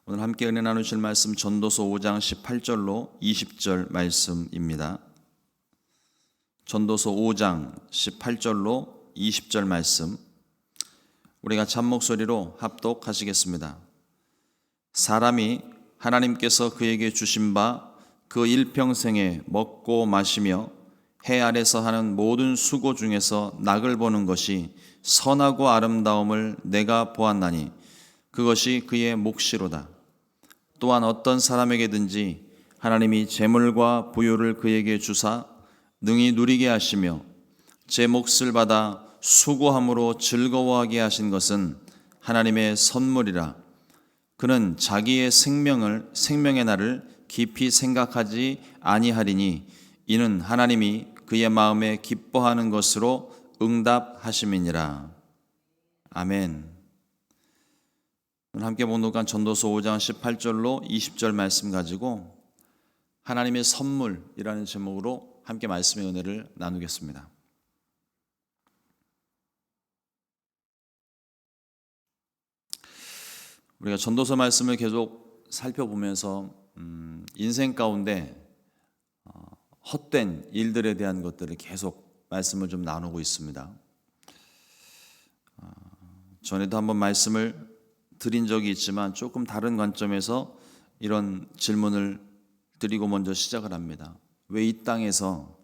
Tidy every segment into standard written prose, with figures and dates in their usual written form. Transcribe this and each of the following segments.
오늘 함께 은혜 나누실 말씀 전도서 5장 18절로 20절 말씀입니다. 전도서 5장 18절로 20절 말씀, 우리가 참목소리로 합독하시겠습니다. 사람이 하나님께서 그에게 주신 바 그 일평생에 먹고 마시며 해 아래서 하는 모든 수고 중에서 낙을 보는 것이 선하고 아름다움을 내가 보았나니 그것이 그의 몫이로다. 또한 어떤 사람에게든지 하나님이 재물과 부유를 그에게 주사 능히 누리게 하시며 제 몫을 받아 수고함으로 즐거워하게 하신 것은 하나님의 선물이라. 그는 자기의 생명의 날을 깊이 생각하지 아니하리니 이는 하나님이 그의 마음에 기뻐하는 것으로 응답하심이니라. 아멘. 오늘 함께 봉독한 전도서 5장 18절로 20절 말씀 가지고 하나님의 선물이라는 제목으로 함께 말씀의 은혜를 나누겠습니다. 우리가 전도서 말씀을 계속 살펴보면서 인생 가운데 헛된 일들에 대한 것들을 계속 말씀을 좀 나누고 있습니다. 전에도 한번 말씀을 드린 적이 있지만 조금 다른 관점에서 이런 질문을 드리고 먼저 시작을 합니다. 왜 이 땅에서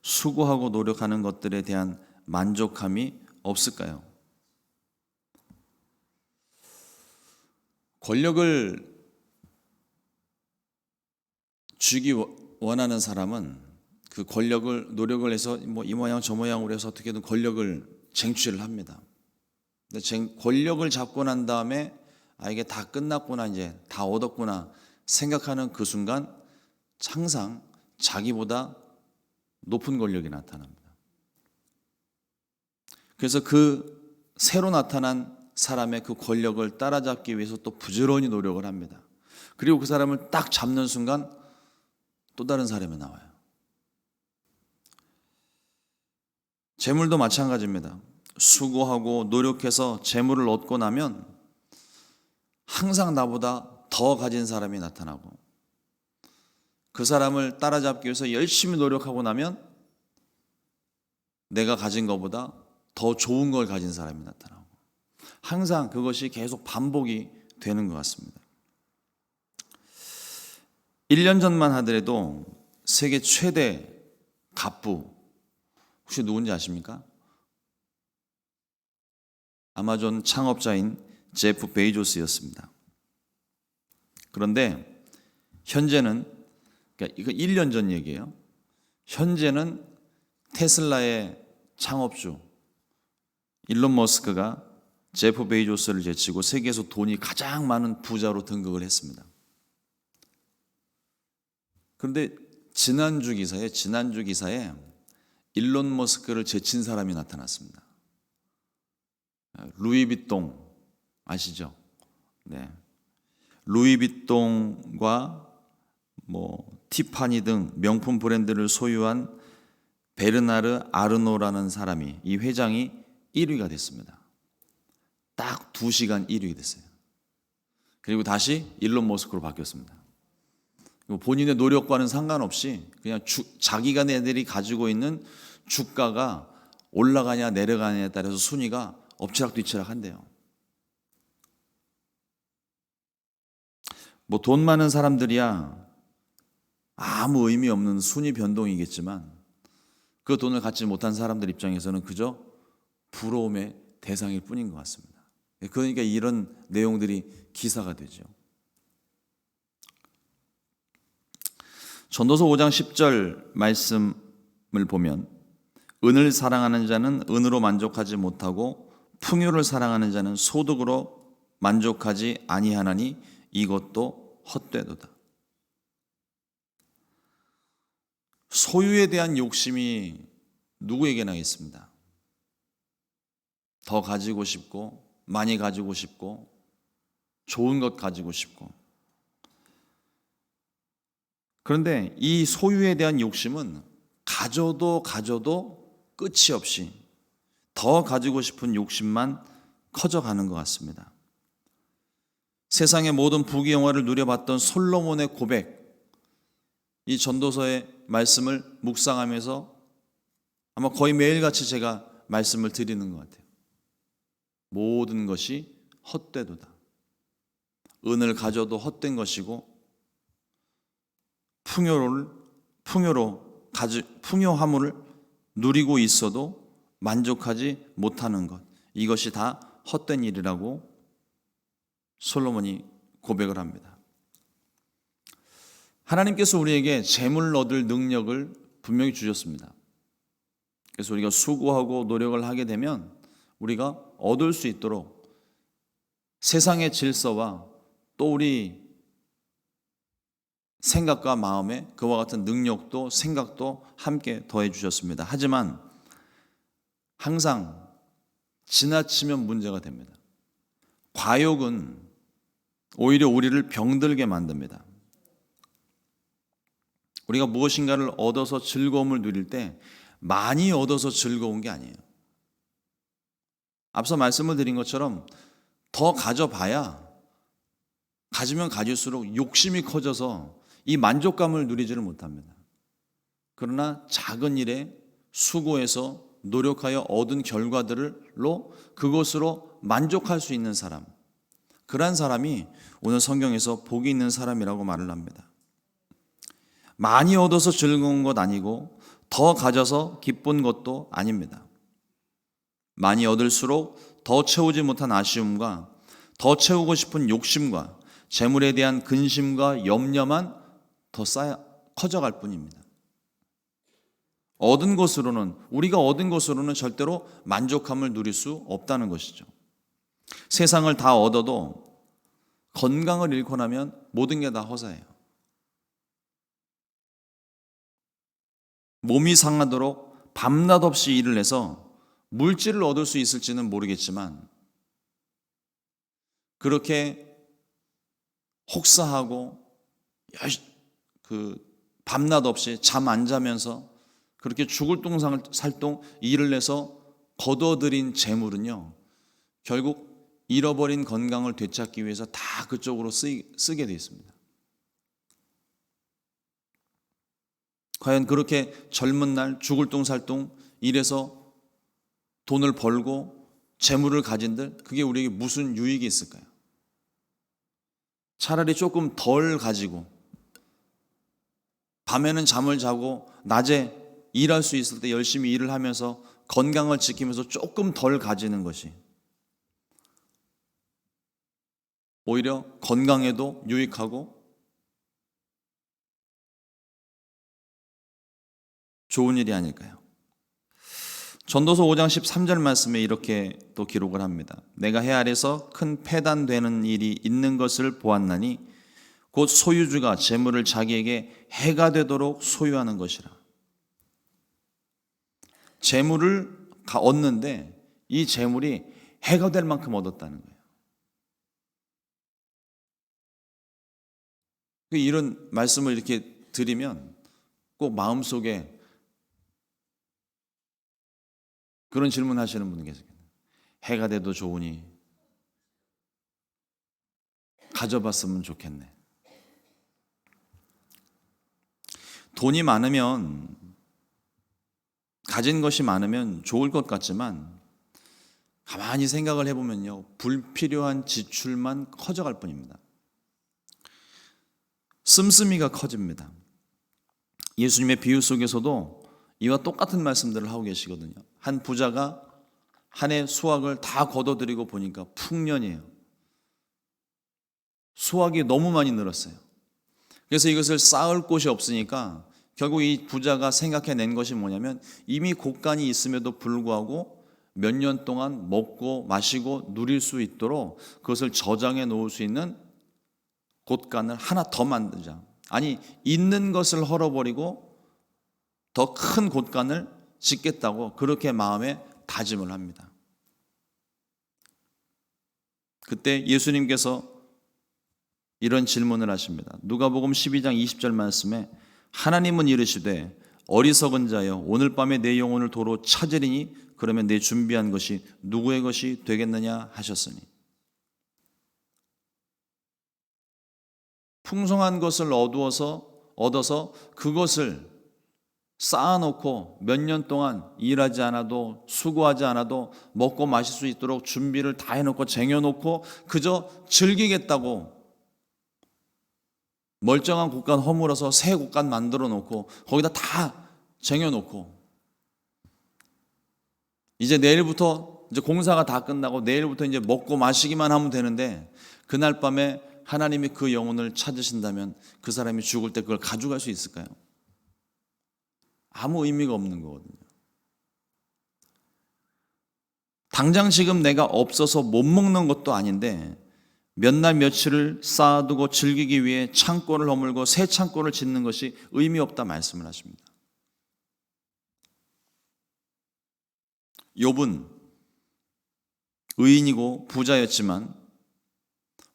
수고하고 노력하는 것들에 대한 만족함이 없을까요? 권력을 주기 원하는 사람은 그 권력을 노력을 해서 이 모양 저 모양으로 해서 어떻게든 권력을 쟁취를 합니다. 근데 권력을 잡고 난 다음에 이게 다 끝났구나, 이제 다 얻었구나 생각하는 그 순간 항상 자기보다 높은 권력이 나타납니다. 그래서 그 새로 나타난 사람의 그 권력을 따라잡기 위해서 또 부지런히 노력을 합니다. 그리고 그 사람을 딱 잡는 순간 또 다른 사람이 나와요. 재물도 마찬가지입니다. 수고하고 노력해서 재물을 얻고 나면 항상 나보다 더 가진 사람이 나타나고, 그 사람을 따라잡기 위해서 열심히 노력하고 나면 내가 가진 것보다 더 좋은 걸 가진 사람이 나타나고, 항상 그것이 계속 반복이 되는 것 같습니다. 1년 전만 하더라도 세계 최대 갑부 혹시 누군지 아십니까? 아마존 창업자인 제프 베이조스였습니다. 그런데 현재는, 그러니까 이거 1년 전 얘기예요. 현재는 테슬라의 창업주 일론 머스크가 제프 베이조스를 제치고 세계에서 돈이 가장 많은 부자로 등극을 했습니다. 그런데 지난주 기사에 일론 머스크를 제친 사람이 나타났습니다. 루이비통 아시죠? 네. 루이비통과 티파니 등 명품 브랜드를 소유한 베르나르 아르노라는 사람이, 이 회장이 1위가 됐습니다. 딱 2시간 1위가 됐어요. 그리고 다시 일론 머스크로 바뀌었습니다. 본인의 노력과는 상관없이 그냥 자기네들이 가지고 있는 주가가 올라가냐 내려가냐에 따라서 순위가 엎치락뒤치락 한대요. 돈 많은 사람들이야 아무 의미 없는 순위 변동이겠지만 그 돈을 갖지 못한 사람들 입장에서는 그저 부러움의 대상일 뿐인 것 같습니다. 그러니까 이런 내용들이 기사가 되죠. 전도서 5장 10절 말씀을 보면 은을 사랑하는 자는 은으로 만족하지 못하고 풍요를 사랑하는 자는 소득으로 만족하지 아니하나니 이것도 헛되도다. 소유에 대한 욕심이 누구에게나 있습니다. 더 가지고 싶고, 많이 가지고 싶고, 좋은 것 가지고 싶고. 그런데 이 소유에 대한 욕심은 가져도 끝이 없이 더 가지고 싶은 욕심만 커져가는 것 같습니다. 세상의 모든 부귀영화를 누려봤던 솔로몬의 고백, 이 전도서의 말씀을 묵상하면서 아마 거의 매일같이 제가 말씀을 드리는 것 같아요. 모든 것이 헛되도다. 은을 가져도 헛된 것이고 풍요함을 누리고 있어도 만족하지 못하는 것, 이것이 다 헛된 일이라고 솔로몬이 고백을 합니다. 하나님께서 우리에게 재물을 얻을 능력을 분명히 주셨습니다. 그래서 우리가 수고하고 노력을 하게 되면 우리가 얻을 수 있도록 세상의 질서와 또 우리 생각과 마음에 그와 같은 능력도 생각도 함께 더해 주셨습니다. 하지만 항상 지나치면 문제가 됩니다. 과욕은 오히려 우리를 병들게 만듭니다. 우리가 무엇인가를 얻어서 즐거움을 누릴 때 많이 얻어서 즐거운 게 아니에요. 앞서 말씀을 드린 것처럼 더 가져봐야 가지면 가질수록 욕심이 커져서 이 만족감을 누리지를 못합니다. 그러나 작은 일에 수고해서 노력하여 얻은 결과들로 그것으로 만족할 수 있는 사람, 그러한 사람이 오늘 성경에서 복이 있는 사람이라고 말을 합니다. 많이 얻어서 즐거운 것 아니고 더 가져서 기쁜 것도 아닙니다. 많이 얻을수록 더 채우지 못한 아쉬움과 더 채우고 싶은 욕심과 재물에 대한 근심과 염려만 더 커져갈 뿐입니다. 우리가 얻은 것으로는 절대로 만족함을 누릴 수 없다는 것이죠. 세상을 다 얻어도 건강을 잃고 나면 모든 게 다 허사예요. 몸이 상하도록 밤낮 없이 일을 해서 물질을 얻을 수 있을지는 모르겠지만 그렇게 혹사하고 밤낮 없이 잠 안 자면서 그렇게 죽을 똥살똥 일을 해서 거둬들인 재물은요, 결국 잃어버린 건강을 되찾기 위해서 다 그쪽으로 쓰게 되어 있습니다. 과연 그렇게 젊은 날 죽을 똥살똥 일해서 돈을 벌고 재물을 가진들, 그게 우리에게 무슨 유익이 있을까요? 차라리 조금 덜 가지고 밤에는 잠을 자고 낮에 일할 수 있을 때 열심히 일을 하면서 건강을 지키면서 조금 덜 가지는 것이 오히려 건강에도 유익하고 좋은 일이 아닐까요? 전도서 5장 13절 말씀에 이렇게 또 기록을 합니다. 내가 해 아래서 큰 패단되는 일이 있는 것을 보았나니 곧 소유주가 재물을 자기에게 해가 되도록 소유하는 것이라. 재물을 얻는데 이 재물이 해가 될 만큼 얻었다는 거예요. 이런 말씀을 이렇게 드리면 꼭 마음속에 그런 질문 하시는 분이 계세요. 해가 돼도 좋으니 가져봤으면 좋겠네. 돈이 많으면, 가진 것이 많으면 좋을 것 같지만 가만히 생각을 해보면요, 불필요한 지출만 커져갈 뿐입니다. 씀씀이가 커집니다. 예수님의 비유 속에서도 이와 똑같은 말씀들을 하고 계시거든요. 한 부자가 한 해 수확을 다 거둬들이고 보니까 풍년이에요. 수확이 너무 많이 늘었어요. 그래서 이것을 쌓을 곳이 없으니까 결국 이 부자가 생각해낸 것이 뭐냐면, 이미 곳간이 있음에도 불구하고 몇 년 동안 먹고 마시고 누릴 수 있도록 그것을 저장해 놓을 수 있는 곳간을 하나 더 만들자. 아니, 있는 것을 헐어버리고 더 큰 곳간을 짓겠다고 그렇게 마음에 다짐을 합니다. 그때 예수님께서 이런 질문을 하십니다. 누가복음 12장 20절 말씀에 하나님은 이르시되 어리석은 자여 오늘 밤에 내 영혼을 도로 찾으리니 그러면 내 준비한 것이 누구의 것이 되겠느냐 하셨으니. 풍성한 것을 얻어서 그것을 쌓아놓고 몇 년 동안 일하지 않아도 수고하지 않아도 먹고 마실 수 있도록 준비를 다 해놓고 쟁여놓고 그저 즐기겠다고 멀쩡한 곳간 허물어서 새 곳간 만들어 놓고 거기다 다 쟁여놓고 이제 내일부터 이제 공사가 다 끝나고 내일부터 이제 먹고 마시기만 하면 되는데 그날 밤에 하나님이 그 영혼을 찾으신다면 그 사람이 죽을 때 그걸 가져갈 수 있을까요? 아무 의미가 없는 거거든요. 당장 지금 내가 없어서 못 먹는 것도 아닌데 몇 날 며칠을 쌓아두고 즐기기 위해 창고를 허물고 새 창고를 짓는 것이 의미 없다 말씀을 하십니다. 욥은 의인이고 부자였지만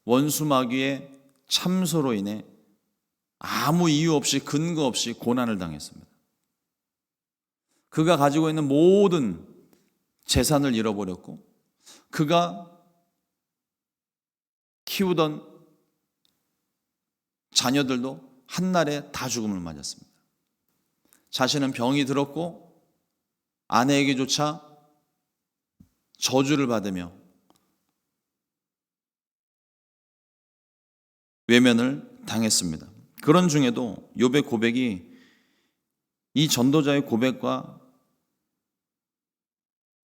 원수 마귀의 참소로 인해 아무 이유 없이 근거 없이 고난을 당했습니다. 그가 가지고 있는 모든 재산을 잃어버렸고 그가 키우던 자녀들도 한날에 다 죽음을 맞았습니다. 자신은 병이 들었고 아내에게조차 저주를 받으며 외면을 당했습니다. 그런 중에도 욥의 고백이 이 전도자의 고백과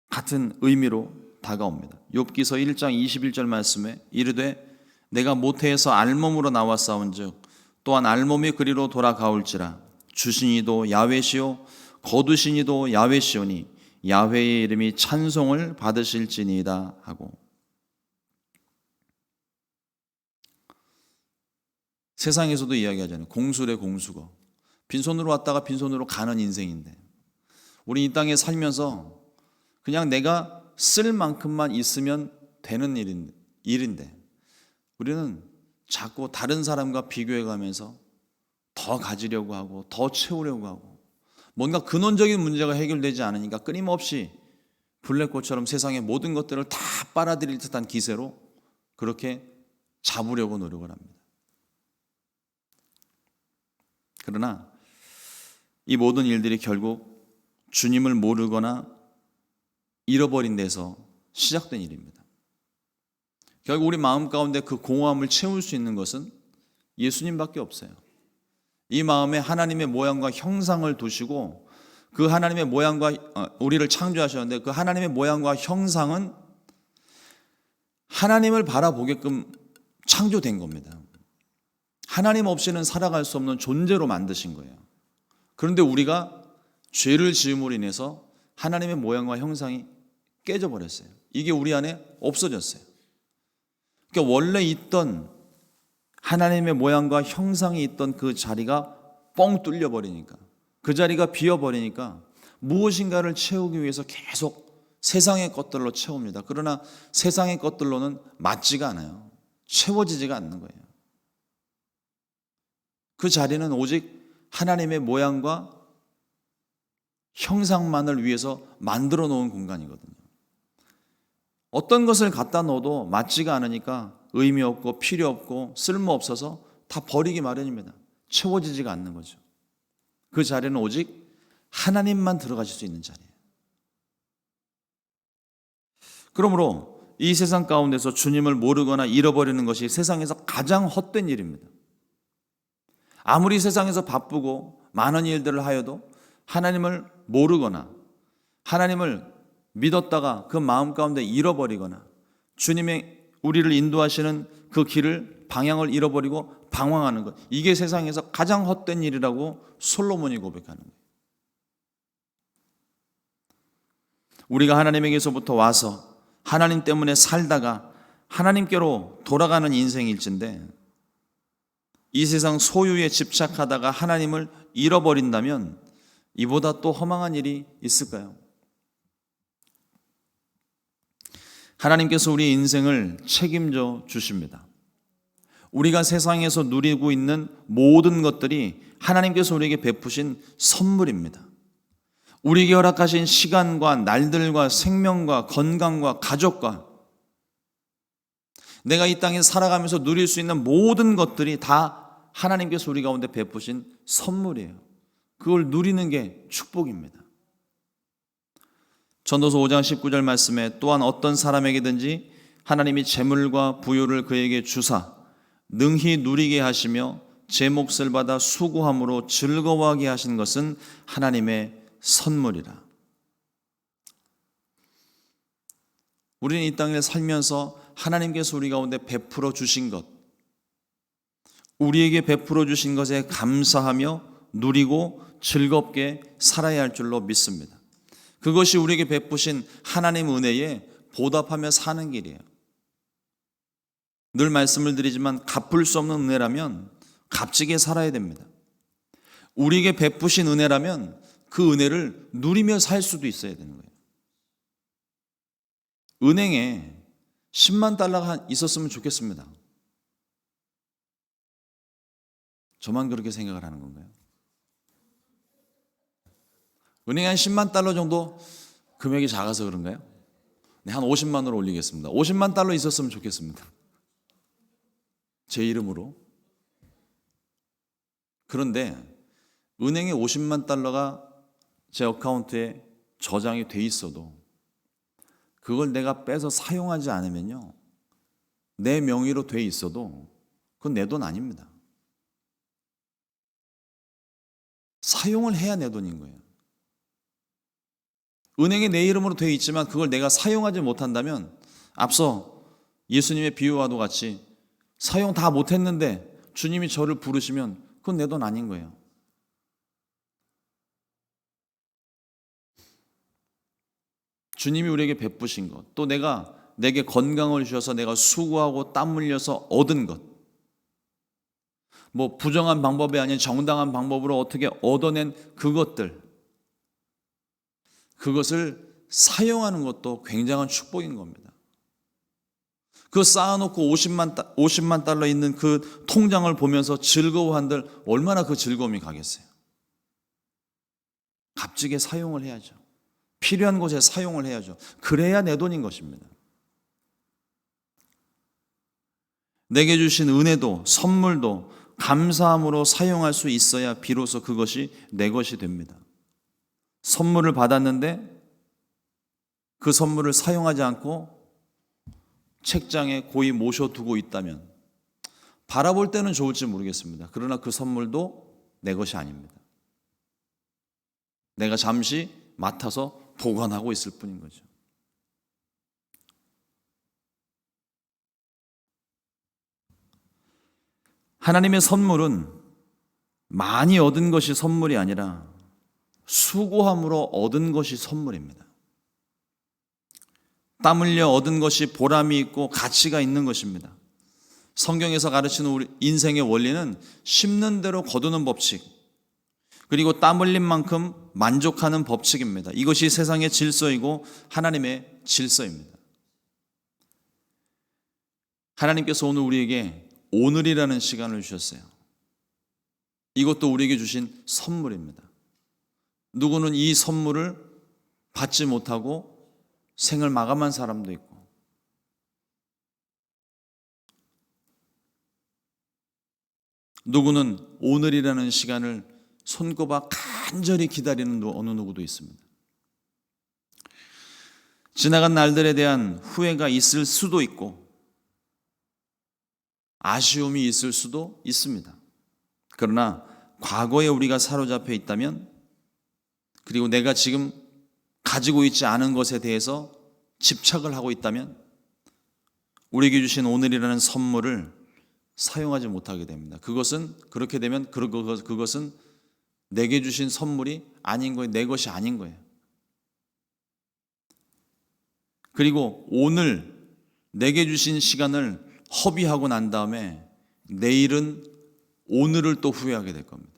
같은 의미로 다가옵니다. 욥기서 1장 21절 말씀에 이르되 내가 모태에서 알몸으로 나왔사온즉 또한 알몸이 그리로 돌아가올지라 주신 이도 야훼시요 거두신 이도 야훼시오니 야훼의 이름이 찬송을 받으실지니이다 하고 세상에서도 이야기하잖아요. 공수래 공수거. 빈손으로 왔다가 빈손으로 가는 인생인데 우리 이 땅에 살면서 그냥 내가 쓸 만큼만 있으면 되는 일인데 우리는 자꾸 다른 사람과 비교해 가면서 더 가지려고 하고 더 채우려고 하고 뭔가 근원적인 문제가 해결되지 않으니까 끊임없이 블랙홀처럼 세상의 모든 것들을 다 빨아들일 듯한 기세로 그렇게 잡으려고 노력을 합니다. 그러나 이 모든 일들이 결국 주님을 모르거나 잃어버린 데서 시작된 일입니다. 결국 우리 마음 가운데 그 공허함을 채울 수 있는 것은 예수님밖에 없어요. 이 마음에 하나님의 모양과 형상을 두시고 그 하나님의 모양과 우리를 창조하셨는데 그 하나님의 모양과 형상은 하나님을 바라보게끔 창조된 겁니다. 하나님 없이는 살아갈 수 없는 존재로 만드신 거예요. 그런데 우리가 죄를 지음으로 인해서 하나님의 모양과 형상이 깨져버렸어요. 이게 우리 안에 없어졌어요. 그러니까 원래 있던 하나님의 모양과 형상이 있던 그 자리가 뻥 뚫려버리니까 그 자리가 비어버리니까 무엇인가를 채우기 위해서 계속 세상의 것들로 채웁니다. 그러나 세상의 것들로는 맞지가 않아요. 채워지지가 않는 거예요. 그 자리는 오직 하나님의 모양과 형상만을 위해서 만들어 놓은 공간이거든요. 어떤 것을 갖다 넣어도 맞지가 않으니까 의미 없고 필요 없고 쓸모 없어서 다 버리기 마련입니다. 채워지지가 않는 거죠. 그 자리는 오직 하나님만 들어가실 수 있는 자리예요. 그러므로 이 세상 가운데서 주님을 모르거나 잃어버리는 것이 세상에서 가장 헛된 일입니다. 아무리 세상에서 바쁘고 많은 일들을 하여도 하나님을 모르거나 하나님을 믿었다가 그 마음 가운데 잃어버리거나 주님의 우리를 인도하시는 그 길을 방향을 잃어버리고 방황하는 것, 이게 세상에서 가장 헛된 일이라고 솔로몬이 고백하는 거예요. 우리가 하나님에게서부터 와서 하나님 때문에 살다가 하나님께로 돌아가는 인생일진데 이 세상 소유에 집착하다가 하나님을 잃어버린다면 이보다 또 허망한 일이 있을까요? 하나님께서 우리 인생을 책임져 주십니다. 우리가 세상에서 누리고 있는 모든 것들이 하나님께서 우리에게 베푸신 선물입니다. 우리에게 허락하신 시간과 날들과 생명과 건강과 가족과 내가 이 땅에 살아가면서 누릴 수 있는 모든 것들이 다 하나님께서 우리 가운데 베푸신 선물이에요. 그걸 누리는 게 축복입니다. 전도서 5장 19절 말씀에 또한 어떤 사람에게든지 하나님이 재물과 부유를 그에게 주사 능히 누리게 하시며 제 몫을 받아 수고함으로 즐거워하게 하신 것은 하나님의 선물이라. 우리는 이 땅에 살면서 하나님께서 우리 가운데 베풀어 주신 것, 우리에게 베풀어 주신 것에 감사하며 누리고 즐겁게 살아야 할 줄로 믿습니다. 그것이 우리에게 베푸신 하나님 은혜에 보답하며 사는 길이에요. 늘 말씀을 드리지만 갚을 수 없는 은혜라면 값지게 살아야 됩니다. 우리에게 베푸신 은혜라면 그 은혜를 누리며 살 수도 있어야 되는 거예요. 은행에 10만 달러가 있었으면 좋겠습니다. 저만 그렇게 생각을 하는 건가요? 은행에 한 10만 달러 정도 금액이 작아서 그런가요? 네, 한 50만으로 올리겠습니다. 50만 달러 있었으면 좋겠습니다. 제 이름으로. 그런데 은행에 50만 달러가 제 어카운트에 저장이 돼 있어도 그걸 내가 빼서 사용하지 않으면요, 내 명의로 돼 있어도 그건 내 돈 아닙니다. 사용을 해야 내 돈인 거예요. 은행에 내 이름으로 돼 있지만 그걸 내가 사용하지 못한다면 앞서 예수님의 비유와도 같이 사용 다 못했는데 주님이 저를 부르시면 그건 내 돈 아닌 거예요. 주님이 우리에게 베푸신 것, 또 내게 건강을 주셔서 내가 수고하고 땀 흘려서 얻은 것, 뭐 부정한 방법이 아닌 정당한 방법으로 어떻게 얻어낸 그것들, 그것을 사용하는 것도 굉장한 축복인 겁니다. 그 쌓아놓고 50만 달러 있는 그 통장을 보면서 즐거워한들 얼마나 그 즐거움이 가겠어요. 값지게 사용을 해야죠. 필요한 곳에 사용을 해야죠. 그래야 내 돈인 것입니다. 내게 주신 은혜도 선물도 감사함으로 사용할 수 있어야 비로소 그것이 내 것이 됩니다. 선물을 받았는데 그 선물을 사용하지 않고 책장에 고이 모셔두고 있다면 바라볼 때는 좋을지 모르겠습니다. 그러나 그 선물도 내 것이 아닙니다. 내가 잠시 맡아서 보관하고 있을 뿐인 거죠. 하나님의 선물은 많이 얻은 것이 선물이 아니라 수고함으로 얻은 것이 선물입니다. 땀 흘려 얻은 것이 보람이 있고 가치가 있는 것입니다. 성경에서 가르치는 우리 인생의 원리는 심는 대로 거두는 법칙, 그리고 땀 흘린 만큼 만족하는 법칙입니다. 이것이 세상의 질서이고 하나님의 질서입니다. 하나님께서 오늘 우리에게 오늘이라는 시간을 주셨어요. 이것도 우리에게 주신 선물입니다. 누구는 이 선물을 받지 못하고 생을 마감한 사람도 있고, 누구는 오늘이라는 시간을 손꼽아 간절히 기다리는 어느 누구도 있습니다. 지나간 날들에 대한 후회가 있을 수도 있고 아쉬움이 있을 수도 있습니다. 그러나 과거에 우리가 사로잡혀 있다면, 그리고 내가 지금 가지고 있지 않은 것에 대해서 집착을 하고 있다면 우리에게 주신 오늘이라는 선물을 사용하지 못하게 됩니다. 그렇게 되면 그것은 내게 주신 선물이 아닌 거예요. 내 것이 아닌 거예요. 그리고 오늘 내게 주신 시간을 허비하고 난 다음에 내일은 오늘을 또 후회하게 될 겁니다.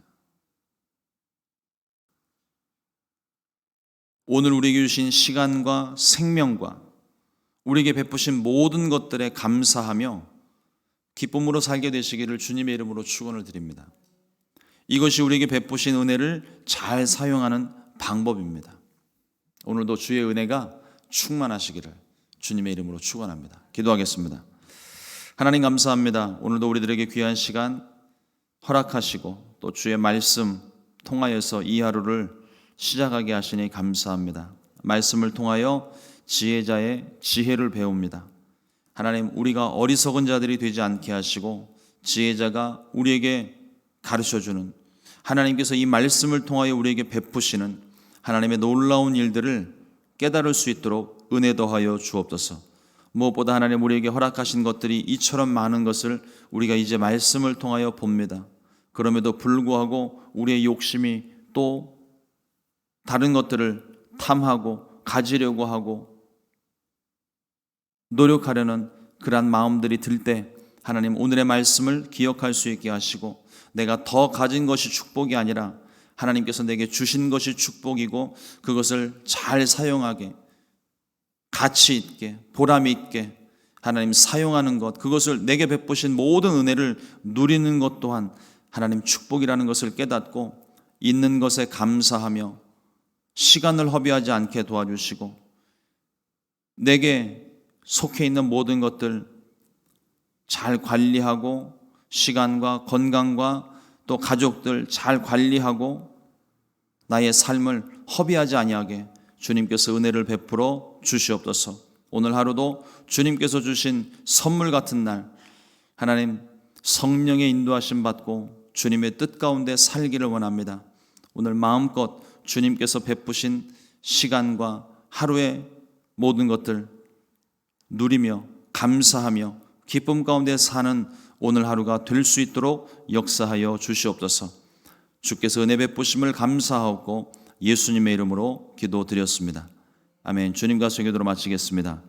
오늘 우리에게 주신 시간과 생명과 우리에게 베푸신 모든 것들에 감사하며 기쁨으로 살게 되시기를 주님의 이름으로 축원을 드립니다. 이것이 우리에게 베푸신 은혜를 잘 사용하는 방법입니다. 오늘도 주의 은혜가 충만하시기를 주님의 이름으로 축원합니다. 기도하겠습니다. 하나님 감사합니다. 오늘도 우리들에게 귀한 시간 허락하시고 또 주의 말씀 통하여서 이 하루를 시작하게 하시니 감사합니다. 말씀을 통하여 지혜자의 지혜를 배웁니다. 하나님, 우리가 어리석은 자들이 되지 않게 하시고 지혜자가 우리에게 가르쳐주는, 하나님께서 이 말씀을 통하여 우리에게 베푸시는 하나님의 놀라운 일들을 깨달을 수 있도록 은혜 더하여 주옵소서. 무엇보다 하나님 우리에게 허락하신 것들이 이처럼 많은 것을 우리가 이제 말씀을 통하여 봅니다. 그럼에도 불구하고 우리의 욕심이 또 다른 것들을 탐하고 가지려고 하고 노력하려는 그러한 마음들이 들 때 하나님 오늘의 말씀을 기억할 수 있게 하시고, 내가 더 가진 것이 축복이 아니라 하나님께서 내게 주신 것이 축복이고 그것을 잘 사용하게, 가치 있게, 보람 있게 하나님 사용하는 것, 그것을 내게 베푸신 모든 은혜를 누리는 것 또한 하나님 축복이라는 것을 깨닫고 있는 것에 감사하며 시간을 허비하지 않게 도와주시고, 내게 속해 있는 모든 것들 잘 관리하고 시간과 건강과 또 가족들 잘 관리하고 나의 삶을 허비하지 아니하게 주님께서 은혜를 베풀어 주시옵소서. 오늘 하루도 주님께서 주신 선물 같은 날, 하나님 성령의 인도하심 받고 주님의 뜻 가운데 살기를 원합니다. 오늘 마음껏 주님께서 베푸신 시간과 하루의 모든 것들 누리며 감사하며 기쁨 가운데 사는 오늘 하루가 될 수 있도록 역사하여 주시옵소서. 주께서 은혜 베푸심을 감사하고 예수님의 이름으로 기도드렸습니다. 아멘. 주님과 설교로 마치겠습니다.